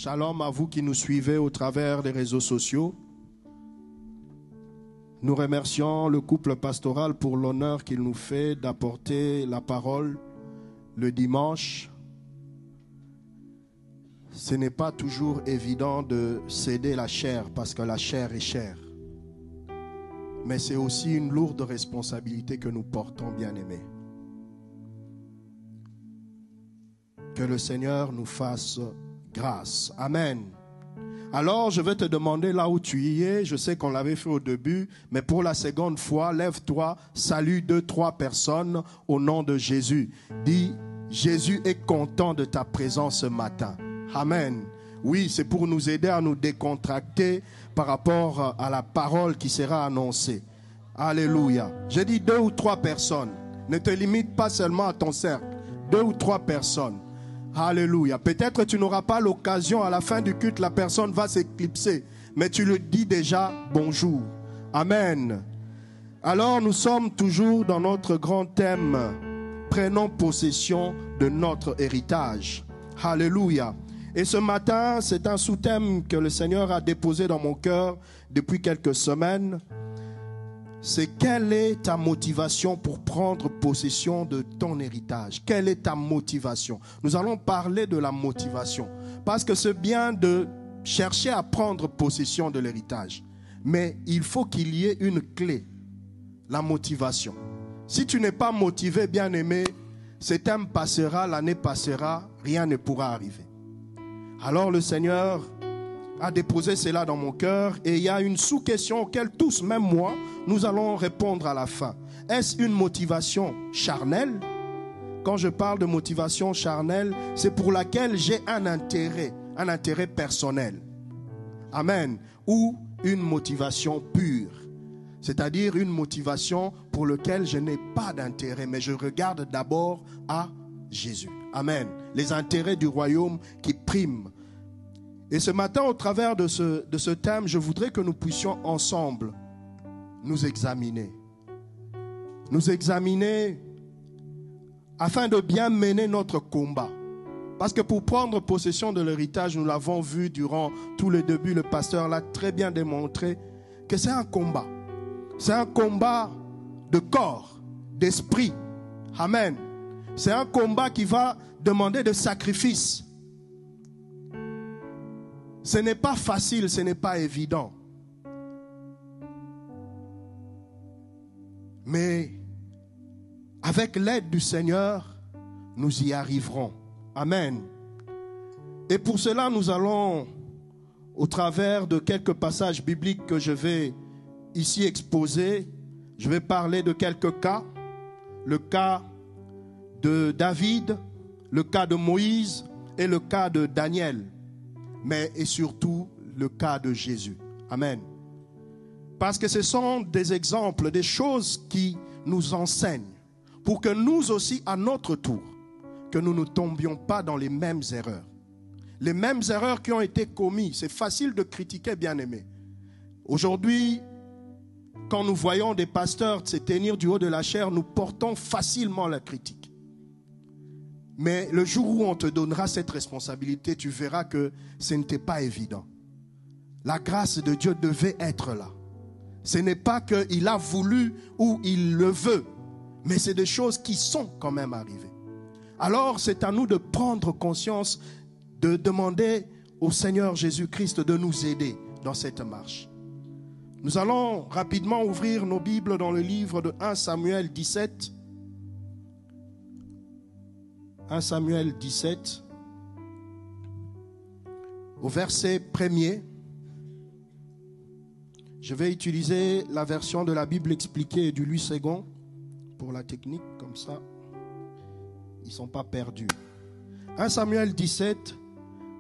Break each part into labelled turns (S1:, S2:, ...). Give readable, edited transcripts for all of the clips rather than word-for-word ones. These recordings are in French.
S1: Shalom à vous qui nous suivez au travers des réseaux sociaux. Nous remercions le couple pastoral pour l'honneur qu'il nous fait d'apporter la parole le dimanche. Ce n'est pas toujours évident de céder la chair parce que la chair est chère. Mais c'est aussi une lourde responsabilité que nous portons, bien-aimés. Que le Seigneur nous fasse grâce. Amen. Alors, je vais te demander là où tu y es. Je sais qu'on l'avait fait au début, mais pour la seconde fois, lève-toi, salue 2-3 personnes au nom de Jésus. Dis, Jésus est content de ta présence ce matin. Amen. Oui, c'est pour nous aider à nous décontracter par rapport à la parole qui sera annoncée. Alléluia. J'ai dit 2 ou 3 personnes. Ne te limite pas seulement à ton cercle. 2 ou 3 personnes. Alléluia. Peut-être tu n'auras pas l'occasion à la fin du culte, la personne va s'éclipser. Mais tu le dis déjà, bonjour. Amen. Alors nous sommes toujours dans notre grand thème. Prenons possession de notre héritage. Alléluia. Et ce matin, c'est un sous-thème que le Seigneur a déposé dans mon cœur depuis quelques semaines. C'est quelle est ta motivation pour prendre possession de ton héritage? Quelle est ta motivation? Nous allons parler de la motivation. Parce que c'est bien de chercher à prendre possession de l'héritage. Mais il faut qu'il y ait une clé. La motivation. Si tu n'es pas motivé, bien-aimé, ce thème passera, l'année passera, rien ne pourra arriver. Alors le Seigneur a déposé cela dans mon cœur et il y a une sous-question auquel tous, même moi, nous allons répondre à la fin. Est-ce une motivation charnelle? Quand je parle de motivation charnelle, c'est pour laquelle j'ai un intérêt personnel. Amen. Ou une motivation pure, c'est-à-dire une motivation pour laquelle je n'ai pas d'intérêt, mais je regarde d'abord à Jésus. Amen. Les intérêts du royaume qui priment. Et ce matin, au travers de ce thème, je voudrais que nous puissions ensemble nous examiner. Nous examiner afin de bien mener notre combat. Parce que pour prendre possession de l'héritage, nous l'avons vu durant tout le début, le pasteur l'a très bien démontré, que c'est un combat. C'est un combat de corps, d'esprit. Amen. C'est un combat qui va demander de sacrifice. Ce n'est pas facile, ce n'est pas évident. Mais avec l'aide du Seigneur, nous y arriverons. Amen. Et pour cela, nous allons, au travers de quelques passages bibliques que je vais ici exposer, je vais parler de quelques cas. Le cas de David, le cas de Moïse et le cas de Daniel, mais et surtout le cas de Jésus. Amen. Parce que ce sont des exemples, des choses qui nous enseignent pour que nous aussi, à notre tour, que nous ne tombions pas dans les mêmes erreurs. Les mêmes erreurs qui ont été commises. C'est facile de critiquer, bien-aimés. Aujourd'hui, quand nous voyons des pasteurs se tenir du haut de la chair, nous portons facilement la critique. Mais le jour où on te donnera cette responsabilité, tu verras que ce n'était pas évident. La grâce de Dieu devait être là. Ce n'est pas qu'il a voulu ou il le veut, mais c'est des choses qui sont quand même arrivées. Alors c'est à nous de prendre conscience, de demander au Seigneur Jésus-Christ de nous aider dans cette marche. Nous allons rapidement ouvrir nos Bibles dans le livre de 1 Samuel 17. 1 Samuel 17, au verset 1er. Je vais utiliser la version de la Bible expliquée du Louis II pour la technique, comme ça, ils ne sont pas perdus. 1 Samuel 17,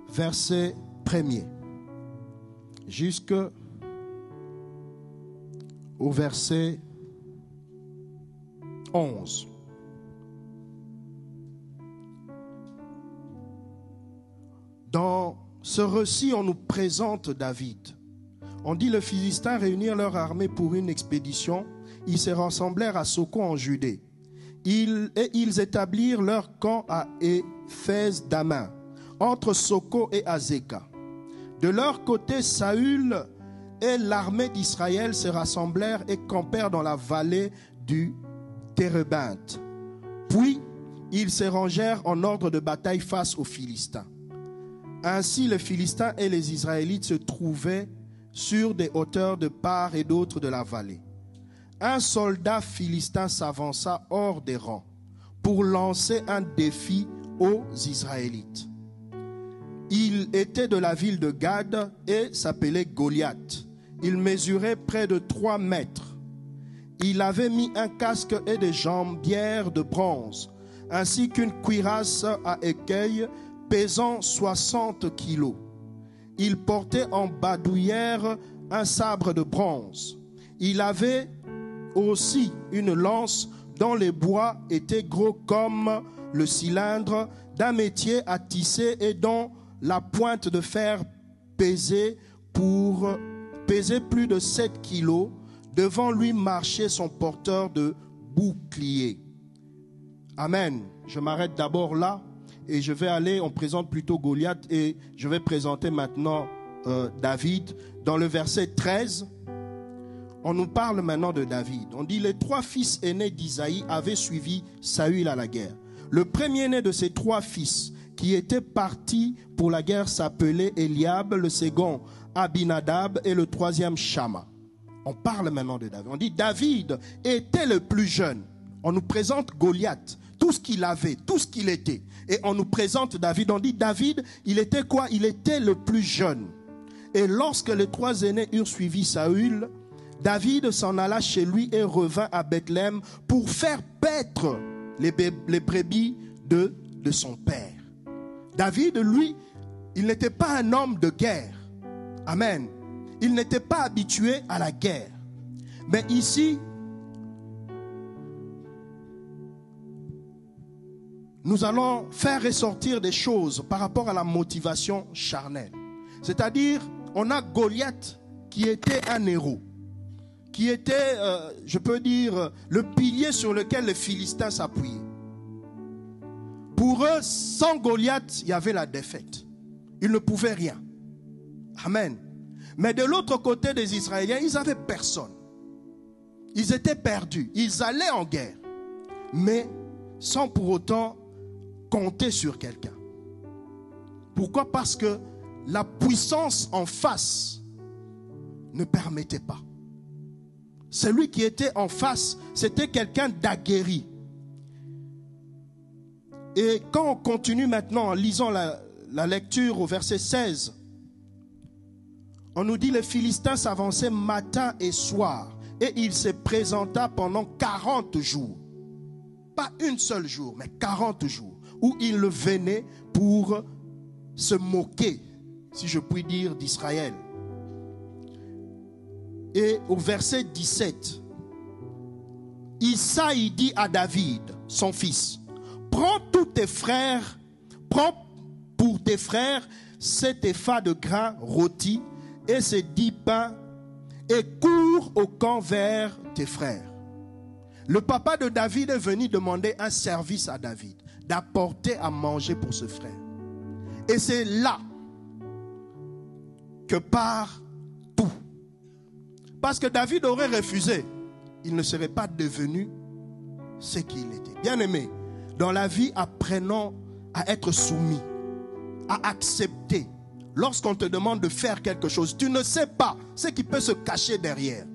S1: verset 1er, jusqu'au verset 11. Dans ce récit, on nous présente David. On dit les Philistins réunirent leur armée pour une expédition. Ils se rassemblèrent à Soko en Judée. Ils établirent leur camp à Éphès-Damin, entre Soko et Azéka. De leur côté, Saül et l'armée d'Israël se rassemblèrent et campèrent dans la vallée du Térébinthe. Puis, ils se rangèrent en ordre de bataille face aux Philistins. Ainsi, les Philistins et les Israélites se trouvaient sur des hauteurs de part et d'autre de la vallée. Un soldat philistin s'avança hors des rangs pour lancer un défi aux Israélites. Il était de la ville de Gad et s'appelait Goliath. Il mesurait près de 3 mètres. Il avait mis un casque et des jambières de bronze, ainsi qu'une cuirasse à écueil pesant 60 kilos. Il portait en bandoulière un sabre de bronze. Il avait aussi une lance dont les bois étaient gros comme le cylindre d'un métier à tisser et dont la pointe de fer pesait plus de 7 kilos. Devant lui marchait son porteur de bouclier. Amen. Je m'arrête d'abord là et je vais aller, on présente plutôt Goliath et je vais présenter maintenant David. Dans le verset 13, on nous parle maintenant de David. On dit les 3 fils aînés d'Isaïe avaient suivi Saül à la guerre. Le premier-né de ces 3 fils qui étaient partis pour la guerre s'appelait Eliab, le second Abinadab et le troisième Shama. On parle maintenant de David. On dit David était le plus jeune. On nous présente Goliath, tout ce qu'il avait, tout ce qu'il était. Et on nous présente David. On dit David, il était quoi? Il était le plus jeune. Et lorsque les 3 aînés eurent suivi Saül, David s'en alla chez lui et revint à Bethléem pour faire paître les brebis de son père. David, lui, il n'était pas un homme de guerre. Amen. Il n'était pas habitué à la guerre. Mais ici, nous allons faire ressortir des choses par rapport à la motivation charnelle. C'est-à-dire, on a Goliath qui était un héros, qui était, je peux dire, le pilier sur lequel les Philistins s'appuyaient. Pour eux, sans Goliath, il y avait la défaite. Ils ne pouvaient rien. Amen. Mais de l'autre côté des Israéliens, ils n'avaient personne. Ils étaient perdus. Ils allaient en guerre. Mais sans pour autant compter sur quelqu'un. Pourquoi? Parce que la puissance en face ne permettait pas. Celui qui était en face, c'était quelqu'un d'aguerri. Et quand on continue maintenant en lisant la lecture au verset 16, on nous dit les Philistins s'avançaient matin et soir et il se présenta pendant 40 jours. pas une seule jour, mais 40 jours, où il venait pour se moquer, si je puis dire, d'Israël. Et au verset 17, Isaïe dit à David, son fils, prends tous tes frères, prends pour tes frères 7 épha de grains rôtis et ces 10 pains et cours au camp vers tes frères. Le papa de David est venu demander un service à David, d'apporter à manger pour ce frère. Et c'est là que part tout. Parce que David aurait refusé, il ne serait pas devenu ce qu'il était. Bien-aimé, dans la vie, apprenons à être soumis, à accepter. Lorsqu'on te demande de faire quelque chose, tu ne sais pas ce qui peut se cacher derrière.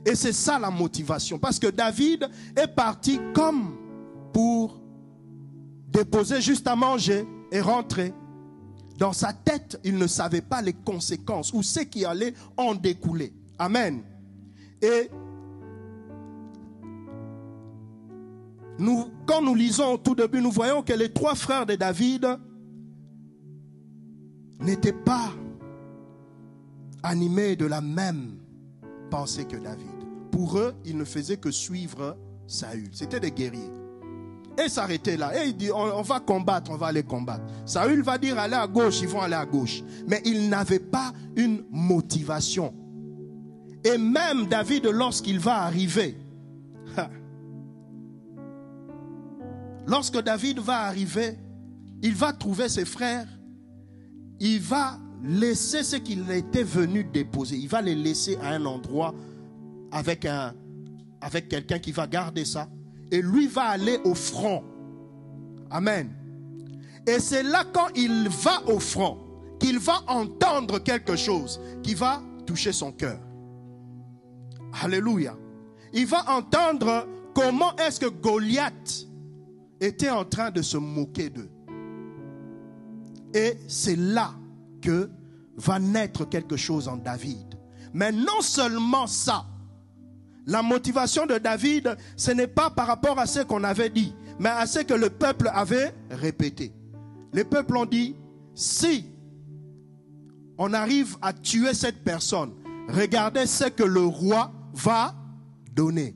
S1: Et c'est ça la motivation. Parce que David est parti comme pour déposer juste à manger et rentrer. Dans sa tête, il ne savait pas les conséquences ou ce qui allait en découler. Amen. Et quand nous lisons au tout début, nous voyons que les 3 frères de David n'étaient pas animés de la même pensée que David. Pour eux, ils ne faisaient que suivre Saül. C'était des guerriers. Et s'arrêter là. Et il dit, on va combattre, on va aller combattre. Saül va dire, allez à gauche, ils vont aller à gauche. Mais ils n'avaient pas une motivation. Et même David, lorsqu'il va arriver, lorsque David va arriver, il va trouver ses frères, il va laisser ce qu'il était venu déposer. Il va les laisser à un endroit avec quelqu'un qui va garder ça. Et lui va aller au front. Amen. Et c'est là quand il va au front qu'il va entendre quelque chose qui va toucher son cœur. Alléluia. Il va entendre comment est-ce que Goliath était en train de se moquer d'eux. Et c'est là que va naître quelque chose en David. Mais non seulement ça. La motivation de David, ce n'est pas par rapport à ce qu'on avait dit, mais à ce que le peuple avait répété. Les peuples ont dit, si on arrive à tuer cette personne, regardez ce que le roi va donner.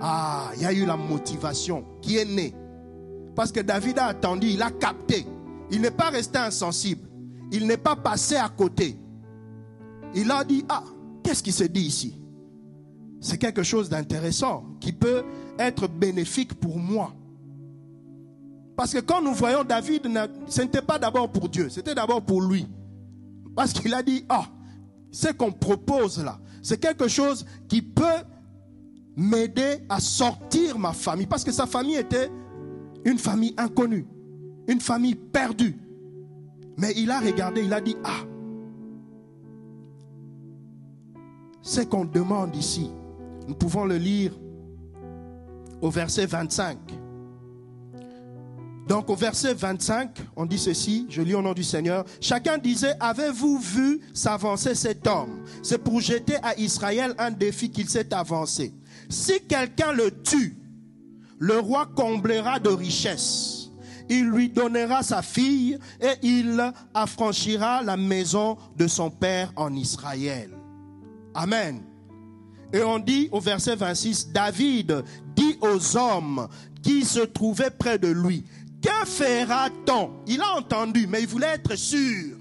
S1: Ah, il y a eu la motivation qui est née. Parce que David a attendu, il a capté. Il n'est pas resté insensible. Il n'est pas passé à côté. Il a dit, ah, qu'est-ce qui se dit ici? C'est quelque chose d'intéressant qui peut être bénéfique pour moi. Parce que quand nous voyons David, ce n'était pas d'abord pour Dieu, c'était d'abord pour lui. Parce qu'il a dit, ah, ce qu'on propose là, c'est quelque chose qui peut m'aider à sortir ma famille. Parce que sa famille était une famille inconnue, une famille perdue. Mais il a regardé, il a dit, ah, ce qu'on demande ici, nous pouvons le lire au verset 25. Donc au verset 25, on dit ceci, je lis au nom du Seigneur. Chacun disait, avez-vous vu s'avancer cet homme? C'est pour jeter à Israël un défi qu'il s'est avancé. Si quelqu'un le tue, le roi comblera de richesses. Il lui donnera sa fille et il affranchira la maison de son père en Israël. Amen. Et on dit au verset 26, David dit aux hommes qui se trouvaient près de lui, que fera-t-on? Il a entendu, mais il voulait être sûr.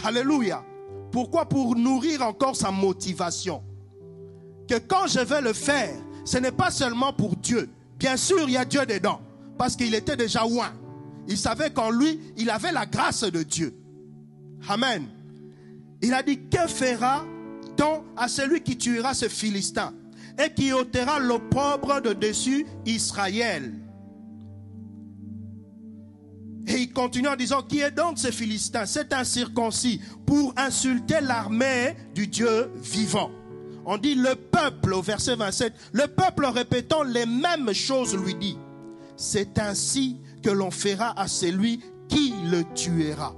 S1: Alléluia. Pourquoi? Pour nourrir encore sa motivation. Que quand je vais le faire, ce n'est pas seulement pour Dieu. Bien sûr, il y a Dieu dedans. Parce qu'il était déjà loin. Il savait qu'en lui, il avait la grâce de Dieu. Amen. Il a dit, que fera-t-on à celui qui tuera ce Philistin et qui ôtera l'opprobre de dessus Israël? Et il continue en disant, qui est donc ce Philistin? C'est incirconcis pour insulter l'armée du Dieu vivant. On dit le peuple au verset 27, le peuple répétant les mêmes choses lui dit, c'est ainsi que l'on fera à celui qui le tuera.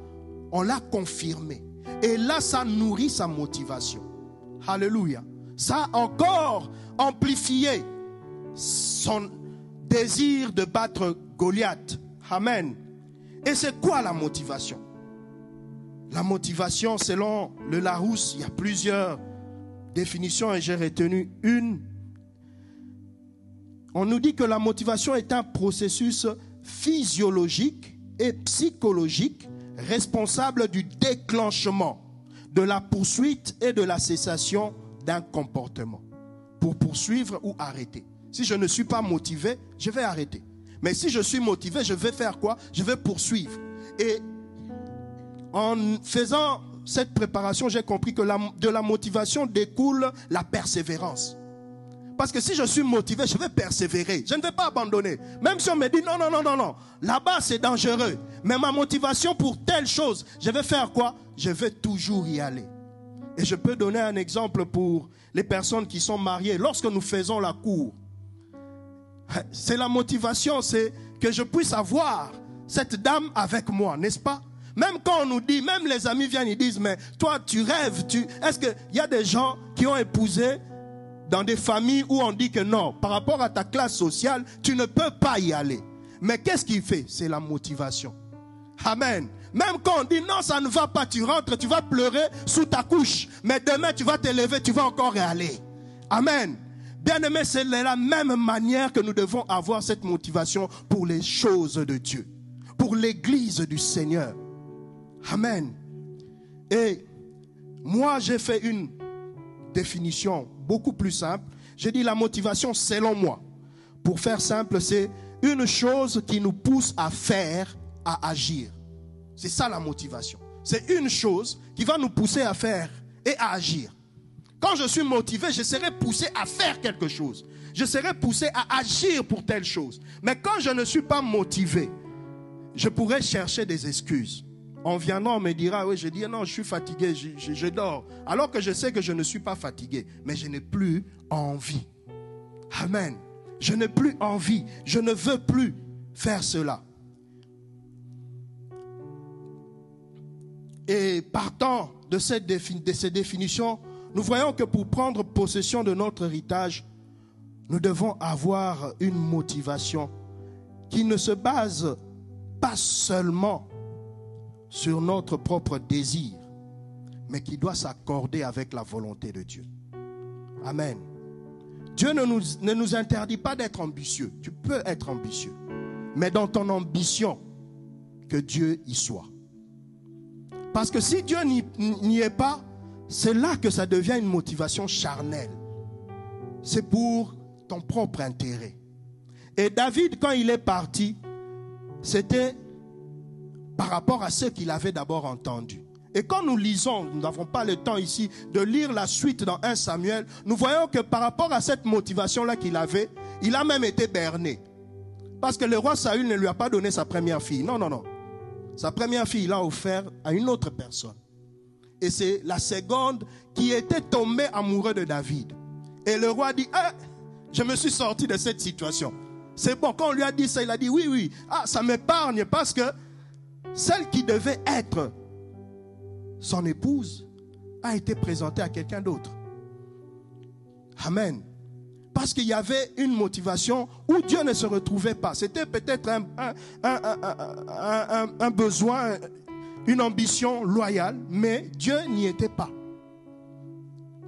S1: On l'a confirmé. Et là, ça nourrit sa motivation. Alléluia. Ça a encore amplifié désir de battre Goliath. Amen. Et c'est quoi la motivation? La motivation, selon le Larousse, il y a plusieurs définitions et j'ai retenu une. On nous dit que la motivation est un processus physiologique et psychologique responsable du déclenchement, de la poursuite et de la cessation d'un comportement pour poursuivre ou arrêter. Si je ne suis pas motivé, je vais arrêter. Mais si je suis motivé, je vais faire quoi? Je vais poursuivre. Et en faisant cette préparation, j'ai compris que de la motivation découle la persévérance. Parce que si je suis motivé, je vais persévérer. Je ne vais pas abandonner. Même si on me dit non, non, non, non, non. Là-bas, c'est dangereux. Mais ma motivation pour telle chose, je vais faire quoi? Je vais toujours y aller. Et je peux donner un exemple pour les personnes qui sont mariées. Lorsque nous faisons la cour, c'est la motivation, c'est que je puisse avoir cette dame avec moi, n'est-ce pas? Même quand on nous dit, même les amis viennent, ils disent, mais toi tu rêves, est-ce qu'il y a des gens qui ont épousé dans des familles où on dit que non, par rapport à ta classe sociale, tu ne peux pas y aller. Mais qu'est-ce qu'il fait? C'est la motivation. Amen. Même quand on dit non, ça ne va pas, tu rentres, tu vas pleurer sous ta couche. Mais demain, tu vas te lever, tu vas encore y aller. Amen. Bien-aimé, c'est de la même manière que nous devons avoir cette motivation pour les choses de Dieu, pour l'église du Seigneur. Amen. Et moi, j'ai fait une définition beaucoup plus simple. J'ai dit la motivation, selon moi, pour faire simple, c'est une chose qui nous pousse à faire, à agir. C'est ça la motivation. C'est une chose qui va nous pousser à faire et à agir. Quand je suis motivé, je serai poussé à faire quelque chose. Je serai poussé à agir pour telle chose. Mais quand je ne suis pas motivé, je pourrais chercher des excuses. En viendra, on me dira, oui, je dis, non, je suis fatigué, je dors. Alors que je sais que je ne suis pas fatigué, mais je n'ai plus envie. Amen. Je n'ai plus envie. Je ne veux plus faire cela. Et partant de ces définitions, nous voyons que pour prendre possession de notre héritage, nous devons avoir une motivation qui ne se base pas seulement sur notre propre désir, mais qui doit s'accorder avec la volonté de Dieu. Amen. Dieu ne nous interdit pas d'être ambitieux. Tu peux être ambitieux, mais dans ton ambition, que Dieu y soit. Parce que si Dieu n'y est pas, c'est là que ça devient une motivation charnelle. C'est pour ton propre intérêt. Et David, quand il est parti, c'était par rapport à ce qu'il avait d'abord entendu. Et quand nous lisons, nous n'avons pas le temps ici de lire la suite dans 1 Samuel, nous voyons que par rapport à cette motivation-là qu'il avait, il a même été berné. Parce que le roi Saül ne lui a pas donné sa première fille. Non, non, non. Sa première fille, il l'a offert à une autre personne. Et c'est la seconde qui était tombée amoureuse de David. Et le roi dit, je me suis sorti de cette situation. C'est bon, quand on lui a dit ça, il a dit, oui, oui. Ça m'épargne parce que celle qui devait être son épouse a été présentée à quelqu'un d'autre. Amen. Parce qu'il y avait une motivation où Dieu ne se retrouvait pas. C'était peut-être un besoin, une ambition loyale, mais Dieu n'y était pas.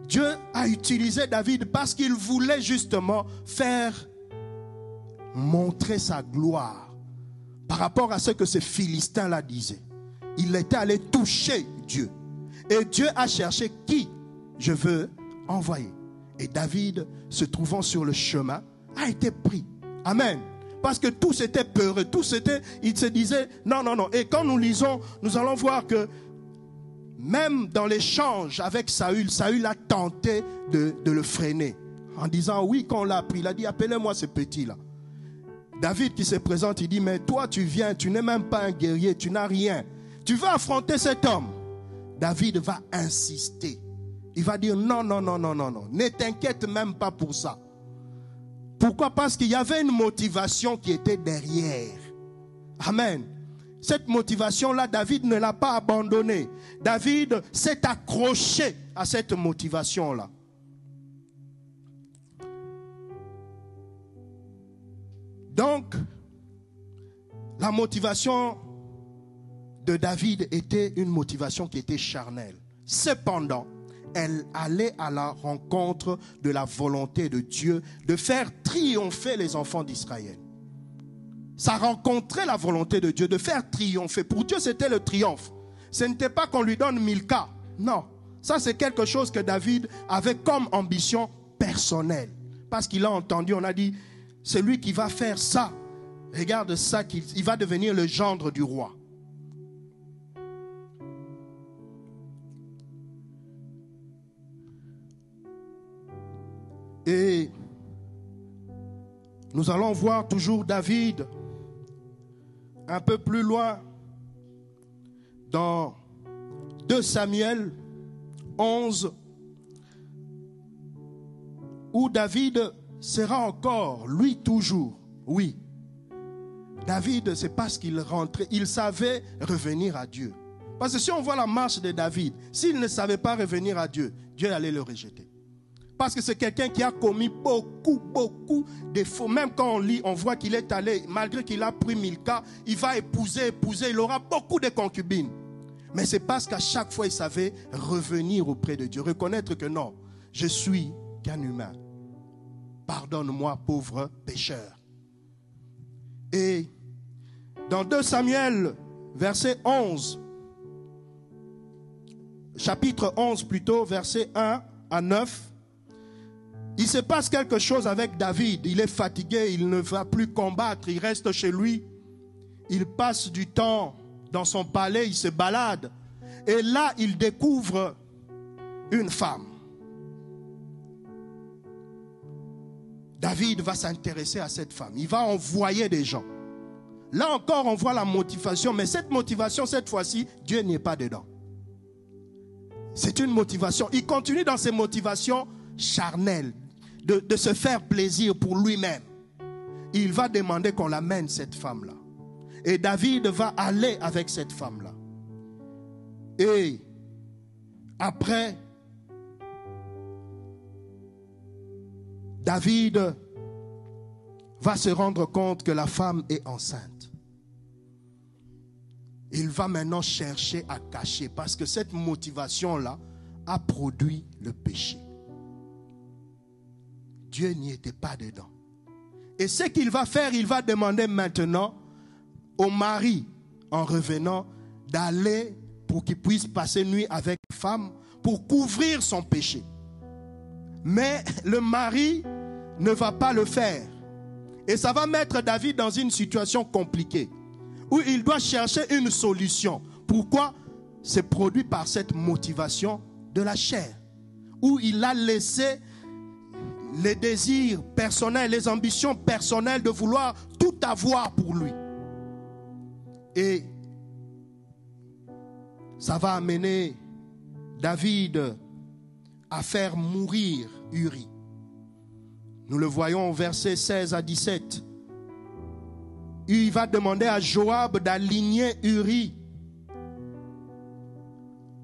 S1: Dieu a utilisé David parce qu'il voulait justement faire montrer sa gloire par rapport à ce que ce Philistin-là disait. Il était allé toucher Dieu. Et Dieu a cherché qui je veux envoyer. Et David, se trouvant sur le chemin, a été pris. Amen. Parce que tous étaient peureux. Ils se disaient, non, non, non. Et quand nous lisons, nous allons voir que même dans l'échange avec Saül, Saül a tenté de le freiner. En disant, oui, quand on l'a appris, il a dit, appelez-moi ce petit-là. David qui se présente, il dit, mais toi tu viens, tu n'es même pas un guerrier, tu n'as rien. Tu veux affronter cet homme. David va insister. Il va dire non, non, non, non, non, non. Ne t'inquiète même pas pour ça. Pourquoi? Parce qu'il y avait une motivation qui était derrière. Amen. Cette motivation-là, David ne l'a pas abandonnée. David s'est accroché à cette motivation-là. Donc, la motivation de David était une motivation qui était charnelle. Cependant, elle allait à la rencontre de la volonté de Dieu de faire triompher les enfants d'Israël. Ça rencontrait la volonté de Dieu de faire triompher. Pour Dieu, c'était le triomphe. Ce n'était pas qu'on lui donne Milka. Non. Ça, c'est quelque chose que David avait comme ambition personnelle. Parce qu'il a entendu, on a dit, c'est lui qui va faire ça. Regarde ça, il va devenir le gendre du roi. Et nous allons voir toujours David un peu plus loin dans 2 Samuel 11 où David sera encore, lui toujours, oui. David, c'est parce qu'il rentrait, il savait revenir à Dieu. Parce que si on voit la marche de David, s'il ne savait pas revenir à Dieu, Dieu allait le rejeter. Parce que c'est quelqu'un qui a commis beaucoup de défauts. Même quand on lit, on voit qu'il est allé, malgré qu'il a pris Milka, il va épouser, il aura beaucoup de concubines. Mais c'est parce qu'à chaque fois, il savait revenir auprès de Dieu, reconnaître que non, je suis qu'un humain. Pardonne-moi, pauvre pécheur. Et dans 2 Samuel, verset 11, chapitre 11 plutôt, verset 1 à 9, il se passe quelque chose avec David. Il est fatigué, il ne va plus combattre, il reste chez lui. Il passe du temps dans son palais, il se balade. Et là, il découvre une femme. David va s'intéresser à cette femme. Il va envoyer des gens. Là encore, on voit la motivation. Mais cette motivation, cette fois-ci, Dieu n'y est pas dedans. C'est une motivation. Il continue dans ses motivations charnelles. De se faire plaisir pour lui-même. Il va demander qu'on l'amène, cette femme-là. Et David va aller avec cette femme-là. Et après, David va se rendre compte que la femme est enceinte. Il va maintenant chercher à cacher parce que cette motivation-là a produit le péché. Dieu n'y était pas dedans. Et ce qu'il va faire, il va demander maintenant au mari, en revenant, d'aller pour qu'il puisse passer nuit avec la femme pour couvrir son péché. Mais le mari ne va pas le faire. Et ça va mettre David dans une situation compliquée où il doit chercher une solution. Pourquoi? C'est produit par cette motivation de la chair, où il a laissé les désirs personnels, les ambitions personnelles de vouloir tout avoir pour lui. Et ça va amener David à faire mourir Uri. Nous le voyons au verset 16 à 17. Il va demander à Joab d'aligner Uri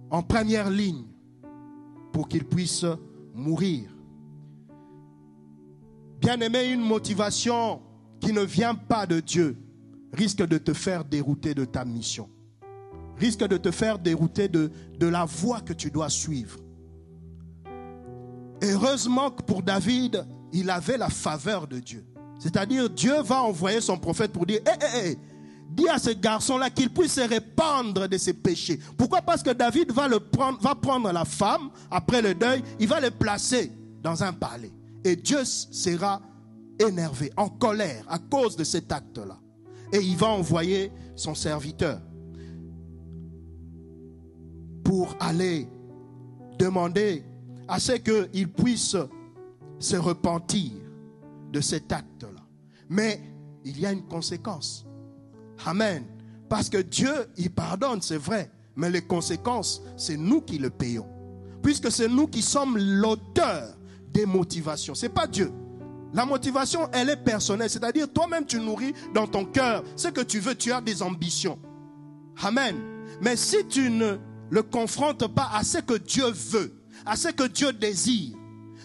S1: en première ligne pour qu'il puisse mourir. Bien-aimé, une motivation qui ne vient pas de Dieu risque de te faire dérouter de ta mission. Risque de te faire dérouter de la voie que tu dois suivre. Heureusement que pour David, il avait la faveur de Dieu. C'est-à-dire, Dieu va envoyer son prophète pour dire, dis à ce garçon-là qu'il puisse se répandre de ses péchés. Pourquoi? Parce que David va prendre la femme, après le deuil, il va le placer dans un palais. Et Dieu sera énervé, en colère, à cause de cet acte-là. Et il va envoyer son serviteur pour aller demander à ce qu'il puisse se repentir de cet acte-là. Mais il y a une conséquence. Amen. Parce que Dieu, il pardonne, c'est vrai. Mais les conséquences, c'est nous qui le payons. Puisque c'est nous qui sommes l'auteur des motivations. Ce n'est pas Dieu. La motivation, elle est personnelle. C'est-à-dire, toi-même, tu nourris dans ton cœur ce que tu veux. Tu as des ambitions. Amen. Mais si tu ne le confrontes pas à ce que Dieu veut, à ce que Dieu désire,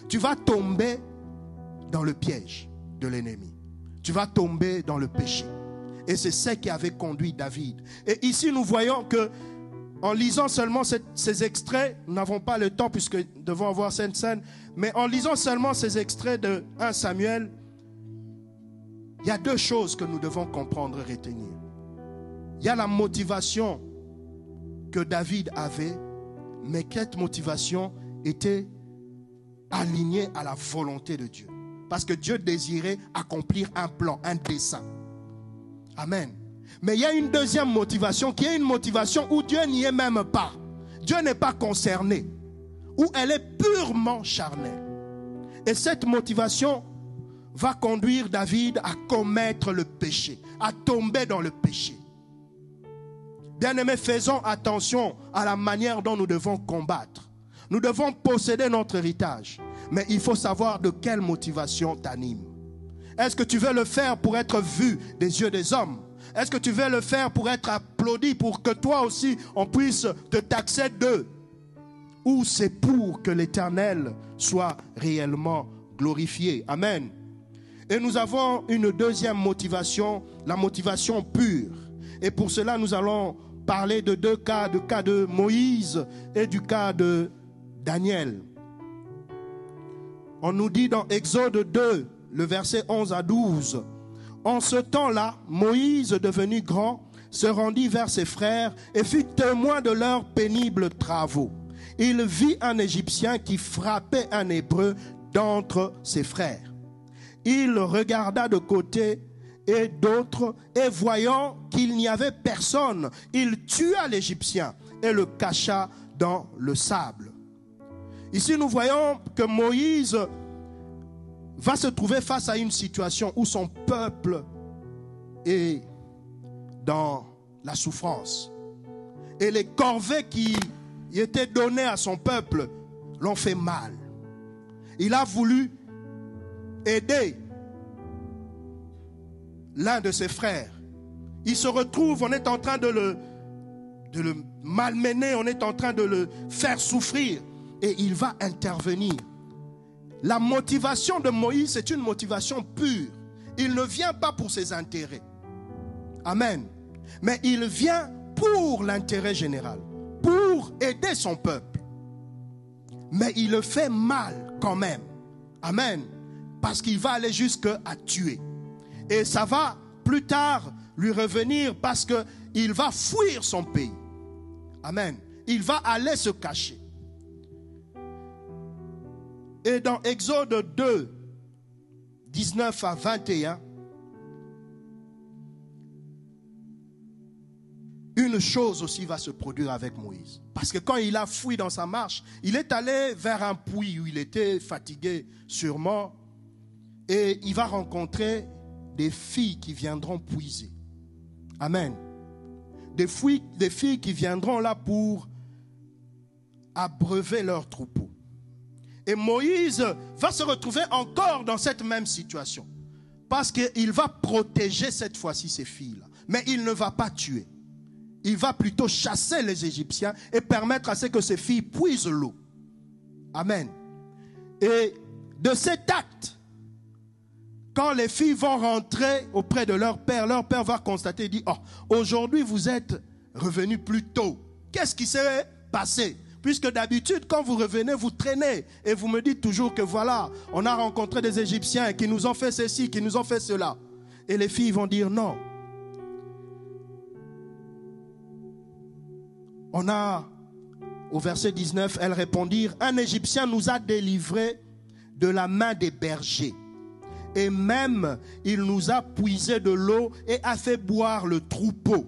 S1: tu vas tomber dans le piège de l'ennemi. tu vas tomber dans le péché. Et c'est ce qui avait conduit David. Et ici, nous voyons que, en lisant seulement ces extraits, nous n'avons pas le temps puisque nous devons avoir cette scène, mais en lisant seulement ces extraits de 1 Samuel, il y a deux choses que nous devons comprendre et retenir. Il y a la motivation que David avait, mais cette motivation était alignée à la volonté de Dieu. Parce que Dieu désirait accomplir un plan, un dessein. Amen. Mais il y a une deuxième motivation qui est une motivation où Dieu n'y est même pas. Dieu n'est pas concerné. Où elle est purement charnelle. Et cette motivation va conduire David à commettre le péché, à tomber dans le péché. Bien-aimés, faisons attention à la manière dont nous devons combattre. Nous devons posséder notre héritage. Mais il faut savoir de quelle motivation t'anime. Est-ce que tu veux le faire pour être vu des yeux des hommes? Est-ce que tu veux le faire pour être applaudi, pour que toi aussi on puisse te taxer d'eux? Ou c'est pour que l'Éternel soit réellement glorifié? Amen. Et nous avons une deuxième motivation, la motivation pure. Et pour cela, nous allons parler de deux cas, du cas de Moïse et du cas de Daniel. On nous dit dans Exode 2, le verset 11 à 12, « En ce temps-là, Moïse, devenu grand, se rendit vers ses frères et fut témoin de leurs pénibles travaux. Il vit un Égyptien qui frappait un Hébreu d'entre ses frères. Il regarda de côté et d'autre, et voyant qu'il n'y avait personne, il tua l'Égyptien et le cacha dans le sable. » Ici, nous voyons que Moïse va se trouver face à une situation où son peuple est dans la souffrance. Et les corvées qui étaient données à son peuple l'ont fait mal. Il a voulu aider l'un de ses frères. Il se retrouve, on est en train de le malmener, on est en train de le faire souffrir. Et il va intervenir. La motivation de Moïse, c'est une motivation pure. Il ne vient pas pour ses intérêts. Amen. Mais il vient pour l'intérêt général, pour aider son peuple. Mais il le fait mal quand même. Amen. Parce qu'il va aller jusqu'à tuer. Et ça va plus tard lui revenir parce qu'il va fuir son pays. Amen. Il va aller se cacher. Et dans Exode 2, 19 à 21, une chose aussi va se produire avec Moïse. Parce que quand il a fui dans sa marche, il est allé vers un puits où il était fatigué sûrement. Et il va rencontrer des filles qui viendront puiser. Amen. Des filles qui viendront là pour abreuver leurs troupeaux. Et Moïse va se retrouver encore dans cette même situation. Parce qu'il va protéger cette fois-ci ces filles-là. Mais il ne va pas tuer. Il va plutôt chasser les Égyptiens et permettre à ce que ces filles puisent l'eau. Amen. Et de cet acte, quand les filles vont rentrer auprès de leur père va constater, il dit, oh, aujourd'hui vous êtes revenus plus tôt. Qu'est-ce qui s'est passé? Puisque d'habitude, quand vous revenez, vous traînez. Et vous me dites toujours que voilà, on a rencontré des Égyptiens qui nous ont fait ceci, qui nous ont fait cela. Et les filles vont dire non. On a, au verset 19, elles répondirent, un Égyptien nous a délivrés de la main des bergers. Et même, il nous a puisé de l'eau et a fait boire le troupeau.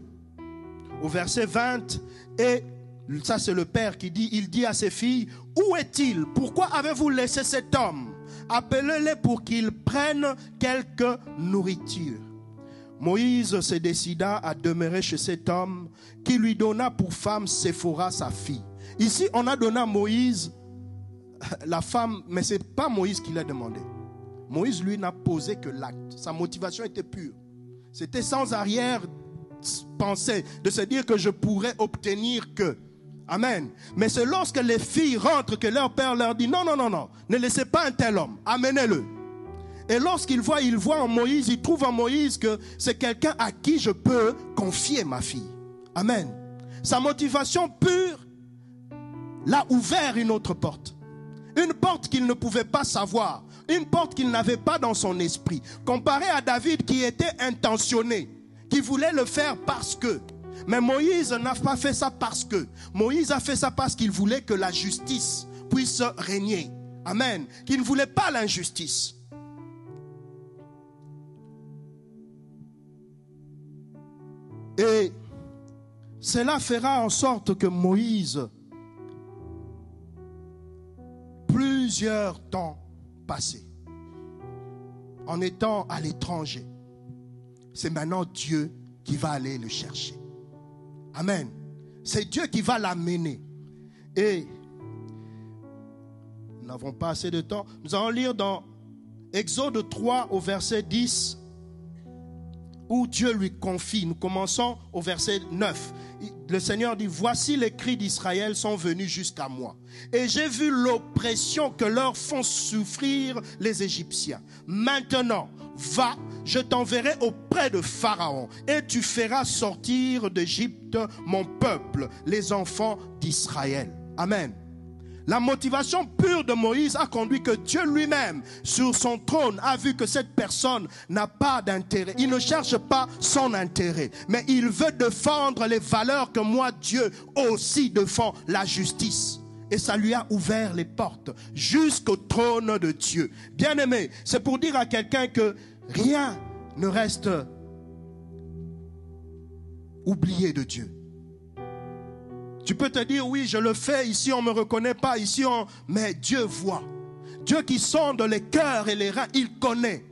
S1: Au verset 20, et ça c'est le père qui dit, il dit à ses filles, où est-il? Pourquoi avez-vous laissé cet homme? Appelez-les pour qu'ils prennent quelque nourriture. Moïse se décida à demeurer chez cet homme qui lui donna pour femme Séphora sa fille. Ici on a donné à Moïse la femme, mais ce n'est pas Moïse qui l'a demandé. Moïse lui n'a posé que l'acte. Sa motivation était pure. C'était sans arrière-pensée de se dire que je pourrais obtenir que. Amen. Mais c'est lorsque les filles rentrent que leur père leur dit non, non, non, non, ne laissez pas un tel homme, amenez-le. Et lorsqu'il voit en Moïse, il trouve en Moïse que c'est quelqu'un à qui je peux confier ma fille. Amen. Sa motivation pure l'a ouvert une autre porte. Une porte qu'il ne pouvait pas savoir. Une porte qu'il n'avait pas dans son esprit. Comparé à David qui était intentionné, qui voulait le faire parce que. Mais Moïse n'a pas fait ça parce que. Moïse a fait ça parce qu'il voulait que la justice puisse régner. Amen. Qu'il ne voulait pas l'injustice. Et cela fera en sorte que Moïse, plusieurs temps passés, en étant à l'étranger, c'est maintenant Dieu qui va aller le chercher. Amen. C'est Dieu qui va l'amener. Et nous n'avons pas assez de temps. Nous allons lire dans Exode 3 au verset 10, où Dieu lui confie. Nous commençons au verset 9. Le Seigneur dit, voici les cris d'Israël sont venus jusqu'à moi. Et j'ai vu l'oppression que leur font souffrir les Égyptiens. Maintenant, va, je t'enverrai auprès de Pharaon et tu feras sortir d'Égypte mon peuple, les enfants d'Israël. Amen. La motivation pure de Moïse a conduit que Dieu lui-même, sur son trône, a vu que cette personne n'a pas d'intérêt. Il ne cherche pas son intérêt, mais il veut défendre les valeurs que moi, Dieu, aussi défend, la justice. Et ça lui a ouvert les portes jusqu'au trône de Dieu. Bien-aimé, c'est pour dire à quelqu'un que rien ne reste oublié de Dieu. Tu peux te dire, oui, je le fais, ici on ne me reconnaît pas, ici on... Mais Dieu voit. Dieu qui sonde les cœurs et les reins, il connaît.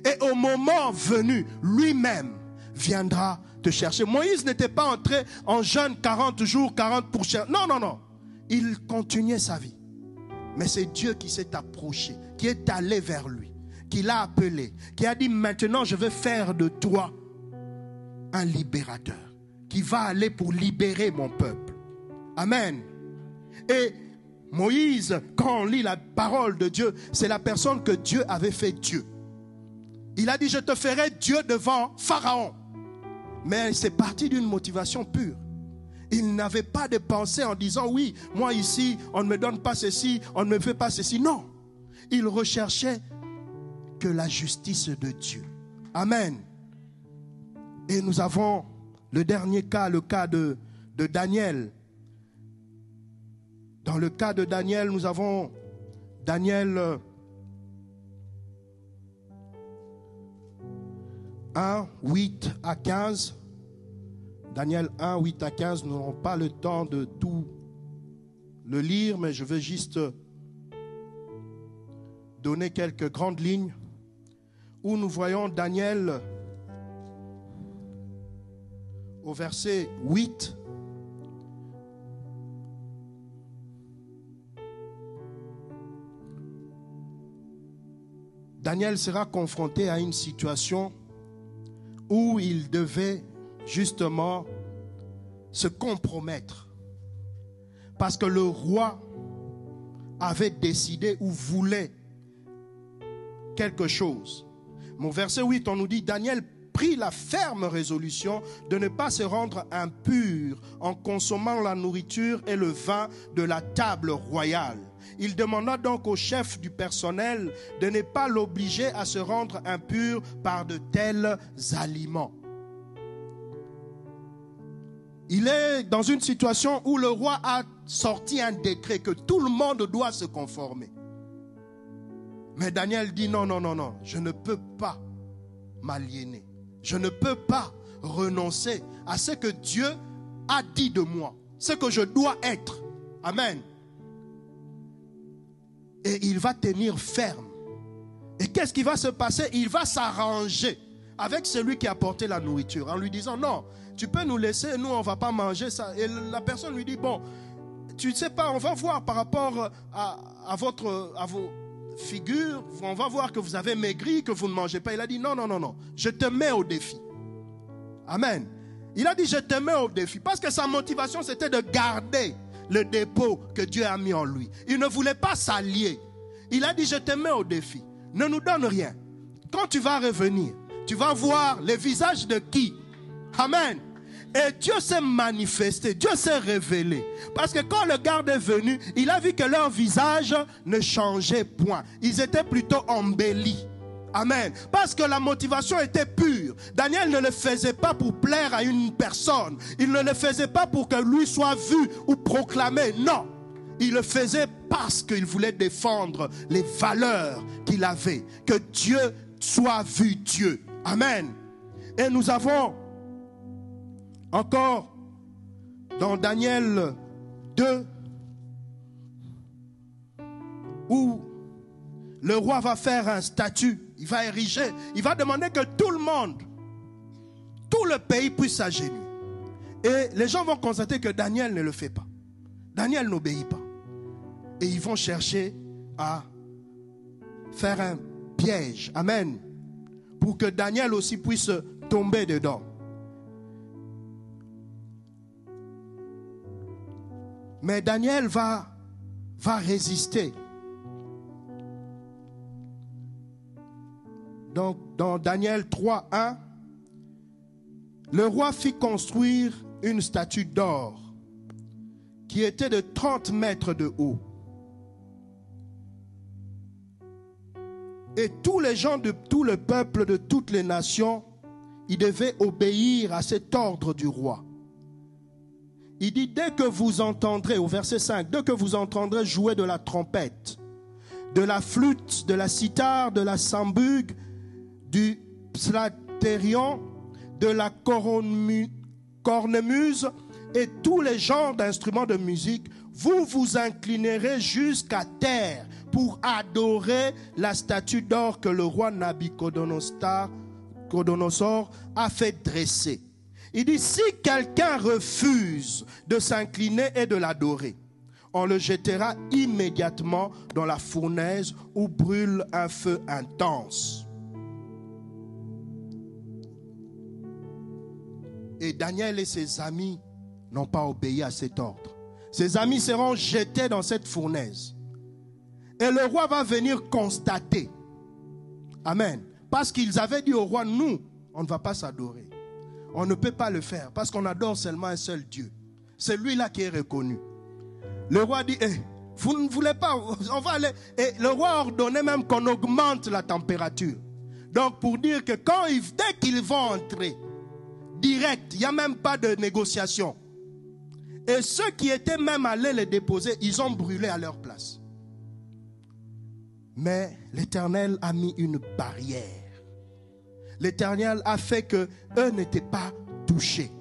S1: Et au moment venu, lui-même viendra te chercher. Moïse n'était pas entré en jeûne 40 jours, 40 pour chercher. Non, non, non. Il continuait sa vie. Mais c'est Dieu qui s'est approché, qui est allé vers lui, qui l'a appelé, qui a dit, maintenant je vais faire de toi un libérateur, qui va aller pour libérer mon peuple. Amen. Et Moïse, quand on lit la parole de Dieu, c'est la personne que Dieu avait fait Dieu. Il a dit, je te ferai Dieu devant Pharaon. Mais c'est parti d'une motivation pure. Il n'avait pas de pensée en disant, oui, moi ici, on ne me donne pas ceci, on ne me fait pas ceci. Non. Il recherchait que la justice de Dieu. Amen. Et nous avons le dernier cas, le cas de Daniel. Dans le cas de Daniel, nous avons Daniel 1, 8 à 15. Daniel 1, 8 à 15, nous n'aurons pas le temps de tout le lire, mais je veux juste donner quelques grandes lignes où nous voyons Daniel au verset 8. Daniel sera confronté à une situation où il devait justement se compromettre. Parce que le roi avait décidé ou voulait quelque chose. Mon verset 8, on nous dit, Daniel prit la ferme résolution de ne pas se rendre impur en consommant la nourriture et le vin de la table royale. Il demanda donc au chef du personnel de ne pas l'obliger à se rendre impur par de tels aliments. Il est dans une situation où le roi a sorti un décret que tout le monde doit se conformer. Mais Daniel dit non, non, non, non, je ne peux pas m'aliéner. Je ne peux pas renoncer à ce que Dieu a dit de moi, ce que je dois être. Amen. Et il va tenir ferme. Et qu'est-ce qui va se passer? Il va s'arranger avec celui qui a porté la nourriture en lui disant non, tu peux nous laisser, nous on ne va pas manger ça. Et la personne lui dit bon, tu ne sais pas, on va voir par rapport à vos figures, on va voir que vous avez maigri, que vous ne mangez pas. Il a dit non, non, non, non, je te mets au défi. Amen. Il a dit je te mets au défi parce que sa motivation c'était de garder le dépôt que Dieu a mis en lui. Il ne voulait pas s'allier. Il a dit je te mets au défi. Ne nous donne rien. quand tu vas revenir, tu vas voir les visages de qui? Amen. Et Dieu s'est manifesté, Dieu s'est révélé. Parce que quand le garde est venu, il a vu que leur visage ne changeait point. Ils étaient plutôt embellis. Amen. Parce que la motivation était pure. Daniel ne le faisait pas pour plaire à une personne. Il ne le faisait pas pour que lui soit vu ou proclamé. Non. Il le faisait parce qu'il voulait défendre les valeurs qu'il avait. Que Dieu soit vu Dieu. Amen. Et nous avons encore dans Daniel 2 où le roi va faire un statut, il va ériger, il va demander que tout le monde, tout le pays puisse s'agenouiller. Et les gens vont constater que Daniel ne le fait pas. Daniel n'obéit pas. Et ils vont chercher à faire un piège. Amen. Pour que Daniel aussi puisse tomber dedans. Mais Daniel va résister. Donc, dans Daniel 3:1, le roi fit construire une statue d'or qui était de 30 mètres de haut. Et tous les gens de tout le peuple de toutes les nations, ils devaient obéir à cet ordre du roi. Il dit, dès que vous entendrez, au verset 5, dès que vous entendrez jouer de la trompette, de la flûte, de la cithare, de la sambugue, du psalterion, de la cornemuse et tous les genres d'instruments de musique, vous vous inclinerez jusqu'à terre pour adorer la statue d'or que le roi Nabuchodonosor a fait dresser. Il dit, si quelqu'un refuse de s'incliner et de l'adorer, on le jettera immédiatement dans la fournaise où brûle un feu intense. Et Daniel et ses amis n'ont pas obéi à cet ordre. Ses amis seront jetés dans cette fournaise. Et le roi va venir constater. Amen. Parce qu'ils avaient dit au roi, nous, on ne va pas s'adorer. On ne peut pas le faire parce qu'on adore seulement un seul Dieu. C'est lui-là qui est reconnu. Le roi dit, vous ne voulez pas, on va aller. Et le roi ordonnait même qu'on augmente la température. Donc pour dire que dès qu'ils vont entrer, direct, il n'y a même pas de négociation. Et ceux qui étaient même allés les déposer, ils ont brûlé à leur place. Mais l'Éternel a mis une barrière. L'Éternel a fait que eux n'étaient pas touchés.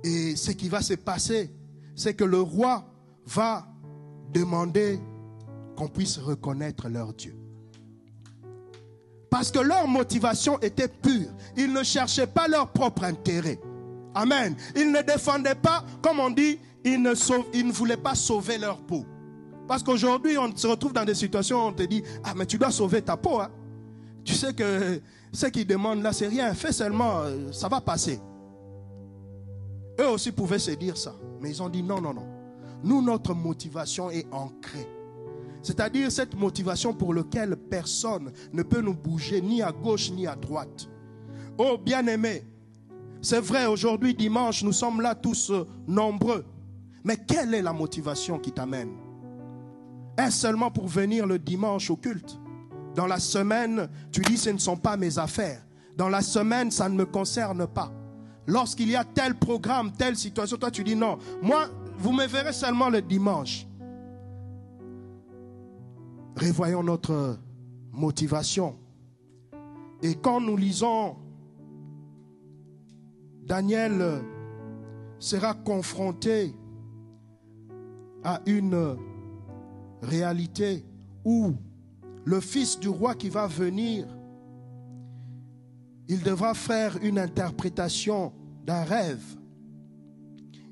S1: Et ce qui va se passer, c'est que le roi va demander qu'on puisse reconnaître leur Dieu. Parce que leur motivation était pure. Ils ne cherchaient pas leur propre intérêt. Amen. Ils ne défendaient pas, comme on dit, ils ne voulaient pas sauver leur peau. Parce qu'aujourd'hui, on se retrouve dans des situations où on te dit, ah mais tu dois sauver ta peau. Hein. Tu sais que ce qu'ils demandent là, c'est rien. Fais seulement, ça va passer. Eux aussi pouvaient se dire ça. Mais ils ont dit non, non, non. Nous, notre motivation est ancrée. C'est-à-dire cette motivation pour laquelle personne ne peut nous bouger ni à gauche ni à droite. Oh bien-aimés, c'est vrai, aujourd'hui, dimanche, nous sommes là tous nombreux. Mais quelle est la motivation qui t'amène? Est-ce seulement pour venir le dimanche au culte? Dans la semaine, tu dis ce ne sont pas mes affaires. Dans la semaine, ça ne me concerne pas. Lorsqu'il y a tel programme, telle situation, toi tu dis non. Moi, vous me verrez seulement le dimanche. Revoyons notre motivation. Et quand nous lisons, Daniel sera confronté à une réalité où le fils du roi qui va venir, il devra faire une interprétation d'un rêve.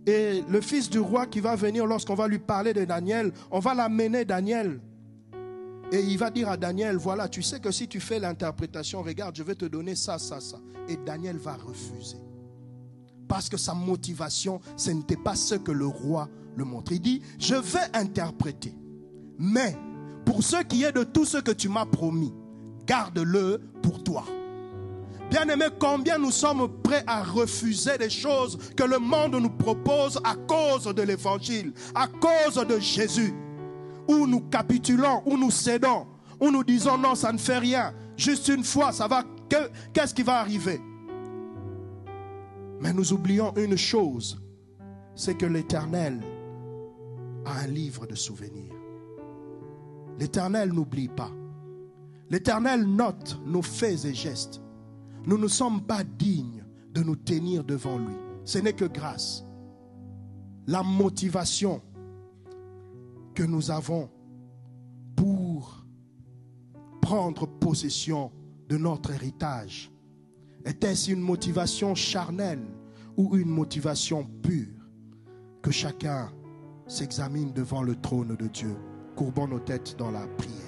S1: Et le fils du roi qui va venir, lorsqu'on va lui parler de Daniel, on va l'amener Daniel. Et il va dire à Daniel, voilà, tu sais que si tu fais l'interprétation, regarde, je vais te donner ça, ça, ça. Et Daniel va refuser. Parce que sa motivation, ce n'était pas ce que le roi le montre. Il dit, je vais interpréter. Mais pour ce qui est de tout ce que tu m'as promis, garde-le pour toi. Bien-aimés, combien nous sommes prêts à refuser des choses que le monde nous propose à cause de l'évangile, à cause de Jésus, où nous capitulons, où nous cédons, où nous disons non, ça ne fait rien, juste une fois, ça va, qu'est-ce qui va arriver? Mais nous oublions une chose, c'est que l'Éternel a un livre de souvenirs. L'Éternel n'oublie pas. L'Éternel note nos faits et gestes. Nous ne sommes pas dignes de nous tenir devant lui. Ce n'est que grâce. La motivation que nous avons pour prendre possession de notre héritage, était-ce une motivation charnelle ou une motivation pure? Que chacun s'examine devant le trône de Dieu. Courbons nos têtes dans la prière.